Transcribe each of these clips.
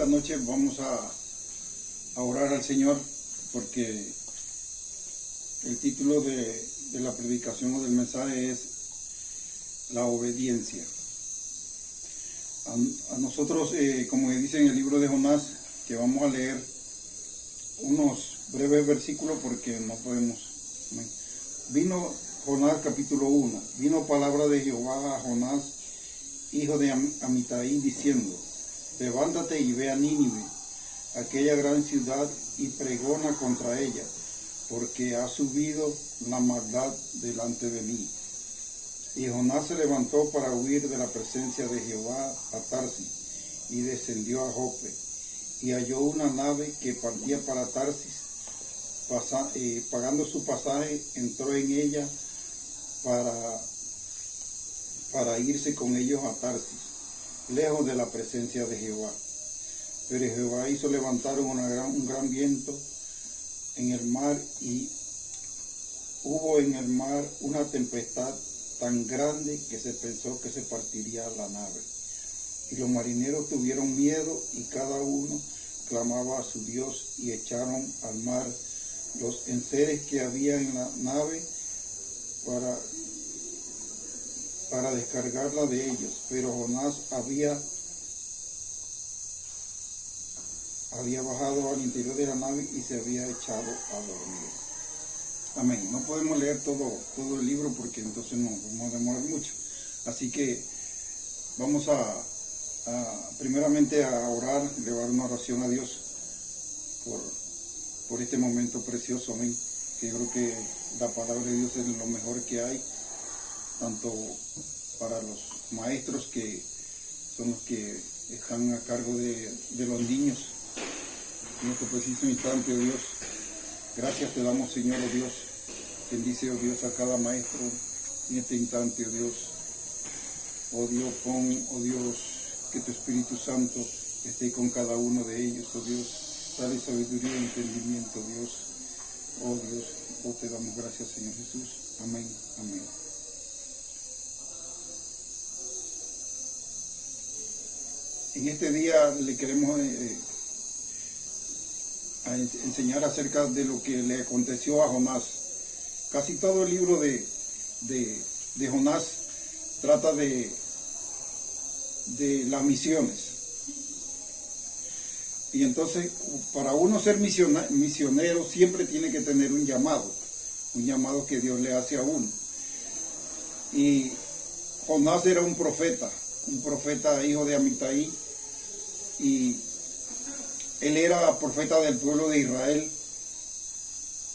noche vamos a orar al Señor, porque el título de la predicación o del mensaje es la obediencia. A nosotros, como dice en el libro de Jonás, que vamos a leer unos breves versículos porque no podemos. Vino Jonás capítulo 1, vino palabra de Jehová a Jonás, hijo de Amitai, diciendo: levántate y ve a Nínive, aquella gran ciudad, y pregona contra ella, porque ha subido la maldad delante de mí. Y Jonás se levantó para huir de la presencia de Jehová a Tarsis, y descendió a Jope, y halló una nave que partía para Tarsis. Pagando su pasaje, entró en ella para irse con ellos a Tarsis, lejos de la presencia de Jehová. Pero Jehová hizo levantar un gran viento en el mar, y hubo en el mar una tempestad tan grande que se pensó que se partiría la nave. Y los marineros tuvieron miedo, y cada uno clamaba a su Dios, y echaron al mar los enseres que había en la nave para descargarla de ellos. Pero Jonás había bajado al interior de la nave y se había echado a dormir. Amén. No podemos leer todo el libro porque entonces nos vamos a demorar mucho. Así que vamos primeramente a orar, elevar una oración a Dios por este momento precioso. Amén. Que creo que la palabra de Dios es lo mejor que hay, tanto para los maestros que son los que están a cargo de los niños. En este preciso instante, oh Dios, gracias te damos, Señor, oh Dios. Bendice, oh Dios, a cada maestro en este instante, oh Dios. Oh Dios, oh Dios, que tu Espíritu Santo esté con cada uno de ellos, oh Dios. Dale sabiduría y entendimiento, Dios. Oh Dios, oh, te damos gracias, Señor Jesús. Amén, amén. En este día le queremos enseñar acerca de lo que le aconteció a Jonás. Casi todo el libro de Jonás trata de las misiones. Y entonces, para uno ser misionero siempre tiene que tener un llamado que Dios le hace a uno. Y Jonás era un profeta hijo de Amitai, y él era profeta del pueblo de Israel,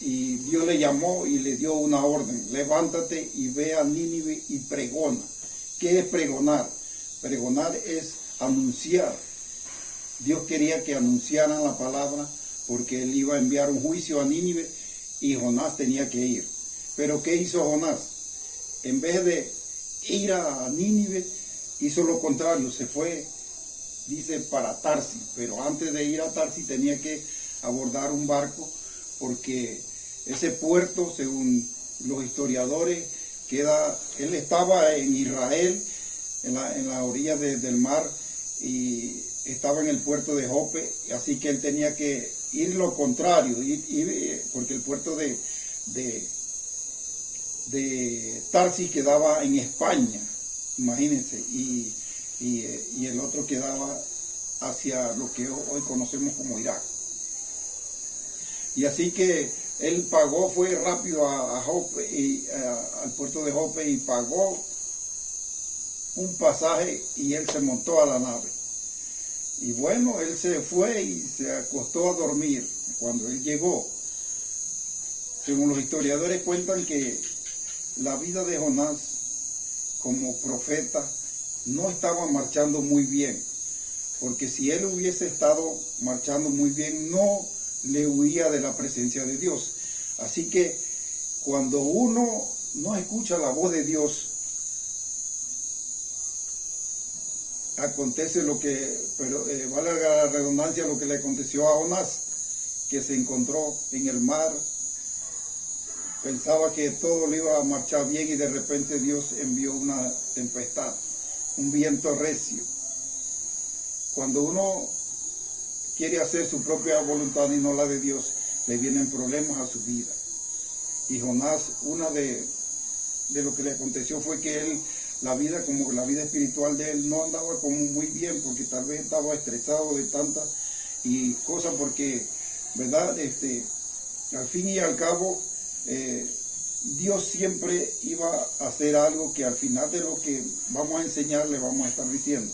y Dios le llamó y le dio una orden: levántate y ve a Nínive y pregona. ¿Qué es pregonar? Pregonar es anunciar. Dios quería que anunciaran la palabra, porque él iba a enviar un juicio a Nínive y Jonás tenía que ir. Pero ¿qué hizo Jonás? En vez de ir a Nínive, hizo lo contrario, se fue, dice, para Tarsis. Pero antes de ir a Tarsis tenía que abordar un barco, porque ese puerto, según los historiadores, él estaba en Israel, en la orilla del mar, y estaba en el puerto de Jope, así que él tenía que ir lo contrario, porque el puerto de Tarsis quedaba en España, imagínense, y el otro quedaba hacia lo que hoy conocemos como Irak. Y así que él fue rápido a Jope, al puerto de Jope, y pagó un pasaje, y él se montó a la nave. Y bueno, él se fue y se acostó a dormir. Cuando él llegó, según los historiadores cuentan que la vida de Jonás como profeta no estaba marchando muy bien, porque si él hubiese estado marchando muy bien, no le huía de la presencia de Dios. Así que cuando uno no escucha la voz de Dios, acontece lo que, vale la redundancia, lo que le aconteció a Jonás, que se encontró en el mar, pensaba que todo le iba a marchar bien, y de repente Dios envió una tempestad, un viento recio. Cuando uno quiere hacer su propia voluntad y no la de Dios, le vienen problemas a su vida. Y Jonás, una de lo que le aconteció fue que él, la vida espiritual de él no andaba como muy bien, porque tal vez estaba estresado de tantas y cosas, porque, ¿verdad? Al fin y al cabo, Dios siempre iba a hacer algo que al final de lo que vamos a enseñar le vamos a estar diciendo.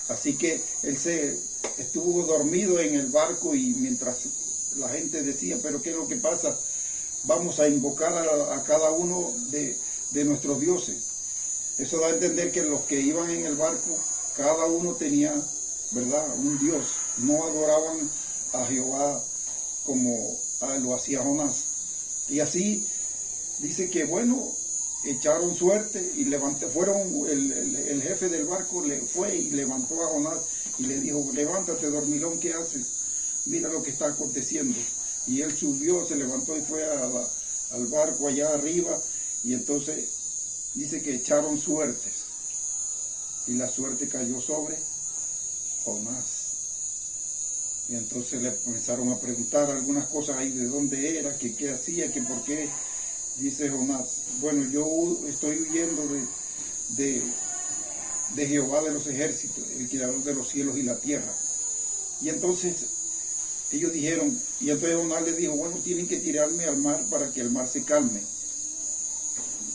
Así que él se estuvo dormido en el barco, y mientras la gente decía, pero ¿qué es lo que pasa? Vamos a invocar a cada uno de nuestros dioses. Eso da a entender que los que iban en el barco, cada uno tenía, ¿verdad?, un dios. No adoraban a Jehová como lo hacía Jonás. Y así dice que, bueno, echaron suerte y el jefe del barco le fue y levantó a Jonás y le dijo, levántate, dormilón, ¿qué haces? Mira lo que está aconteciendo. Y él subió, se levantó y fue al barco allá arriba, y entonces dice que echaron suertes, y la suerte cayó sobre Jonás. Y entonces le comenzaron a preguntar algunas cosas ahí, de dónde era, que qué hacía, que por qué. Dice Jonás, bueno, yo estoy huyendo de Jehová de los ejércitos, el creador de los cielos y la tierra. Y entonces ellos dijeron, y entonces Jonás les dijo, bueno, tienen que tirarme al mar para que el mar se calme.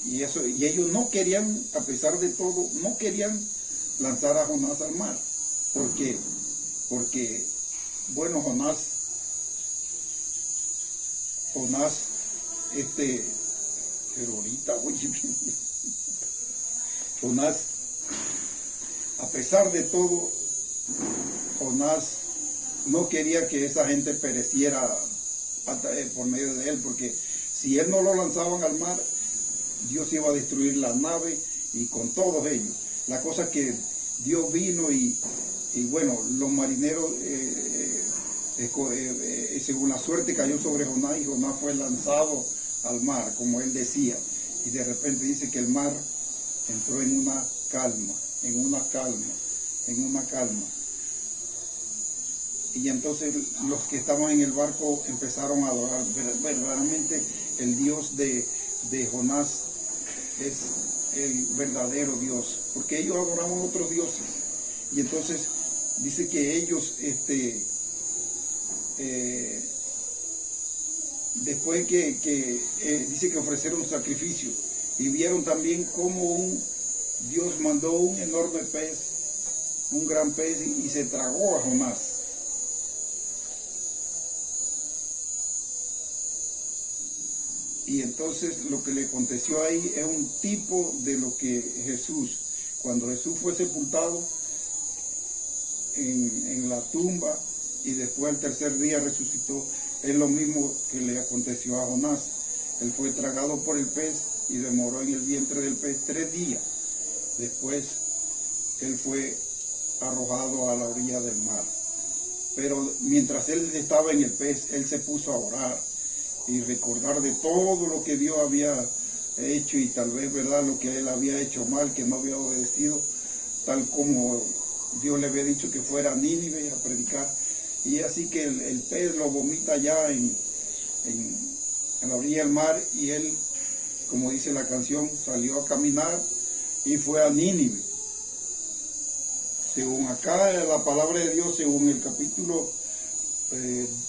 Y ellos no querían, a pesar de todo, no querían lanzar a Jonás al mar. ¿Por qué? Porque, bueno, Jonás, pero ahorita, oye, Jonás, a pesar de todo, Jonás no quería que esa gente pereciera por medio de él, porque si él no lo lanzaban al mar, Dios iba a destruir la nave y con todos ellos. La cosa es que Dios vino y bueno, los marineros, según la suerte, cayó sobre Jonás, y Jonás fue lanzado al mar, como él decía. Y de repente dice que el mar entró en una calma. Y entonces los que estaban en el barco empezaron a adorar. Verdaderamente el Dios de Jonás es el verdadero Dios, porque ellos adoraban otros dioses. Y entonces dice que ellos, después dice que ofrecieron un sacrificio, y vieron también cómo Dios mandó un enorme pez, un gran pez, y se tragó a Jonás. Y entonces lo que le aconteció ahí es un tipo de lo que Jesús, cuando Jesús fue sepultado en la tumba y después al tercer día resucitó, es lo mismo que le aconteció a Jonás. Él fue tragado por el pez y demoró en el vientre del pez 3 días. Después él fue arrojado a la orilla del mar. Pero mientras él estaba en el pez, él se puso a orar y recordar de todo lo que Dios había hecho, y tal vez, ¿verdad?, lo que él había hecho mal, que no había obedecido, tal como Dios le había dicho que fuera a Nínive a predicar. Y así que el pez lo vomita allá en la orilla del mar, y él, como dice la canción, salió a caminar y fue a Nínive. Según acá la palabra de Dios, según el capítulo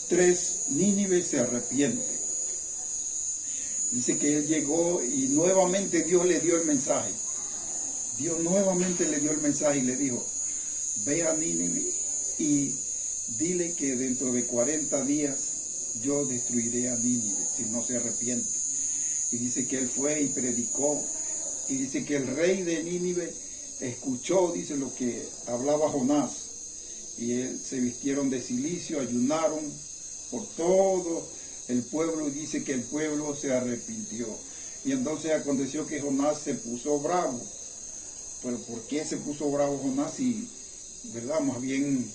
3, Nínive se arrepiente. Dice que él llegó y nuevamente Dios le dio el mensaje. Dios nuevamente le dio el mensaje y le dijo, ve a Nínive y dile que dentro de 40 días yo destruiré a Nínive si no se arrepiente. Y dice que él fue y predicó, y dice que el rey de Nínive escuchó, dice, lo que hablaba Jonás, y él se vistieron de cilicio, ayunaron por todo el pueblo, y dice que el pueblo se arrepintió. Y entonces aconteció que Jonás se puso bravo. Pero ¿por qué se puso bravo Jonás? Y, ¿verdad? Más bien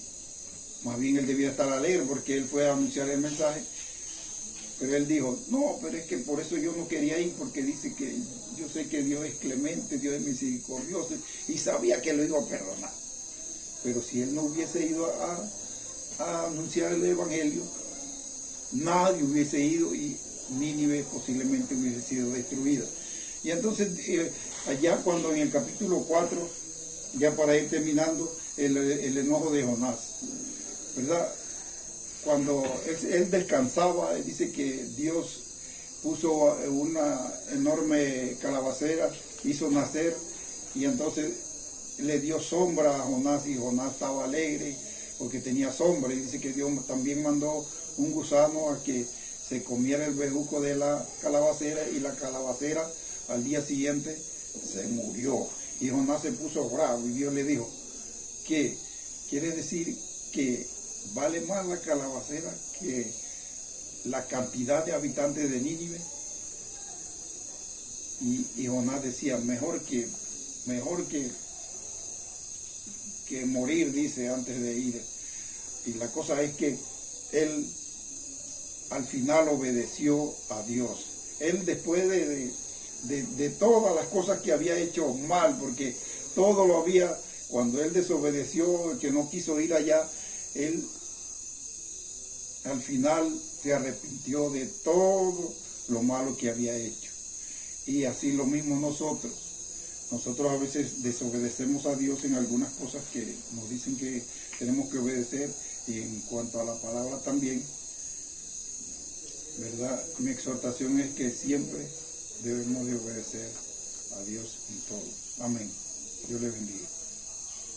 él debía estar alegre, porque él fue a anunciar el mensaje. Pero él dijo, no, pero es que por eso yo no quería ir, porque dice que yo sé que Dios es clemente, Dios es misericordioso, y sabía que lo iba a perdonar. Pero si él no hubiese ido a a anunciar el Evangelio, nadie hubiese ido y Nínive posiblemente hubiese sido destruida. Y entonces allá cuando en el capítulo 4, ya para ir terminando, el enojo de Jonás, ¿verdad? Cuando él descansaba, él dice que Dios puso una enorme calabacera, hizo nacer, y entonces le dio sombra a Jonás, y Jonás estaba alegre porque tenía sombra, y dice que Dios también mandó un gusano a que se comiera el bejuco de la calabacera, y la calabacera al día siguiente se murió, y Jonás se puso bravo, y Dios le dijo, ¿qué quiere decir? Que vale más la calabacera que la cantidad de habitantes de Nínive. Y Jonás decía, mejor que morir, dice, antes de ir. Y la cosa es que él al final obedeció a Dios. Él, después de todas las cosas que había hecho mal, porque todo lo había, cuando él desobedeció, que no quiso ir allá, él al final se arrepintió de todo lo malo que había hecho. Y así lo mismo nosotros. Nosotros a veces desobedecemos a Dios en algunas cosas que nos dicen que tenemos que obedecer, y en cuanto a la palabra también, ¿verdad? Mi exhortación es que siempre debemos de obedecer a Dios en todo. Amén. Dios le bendiga.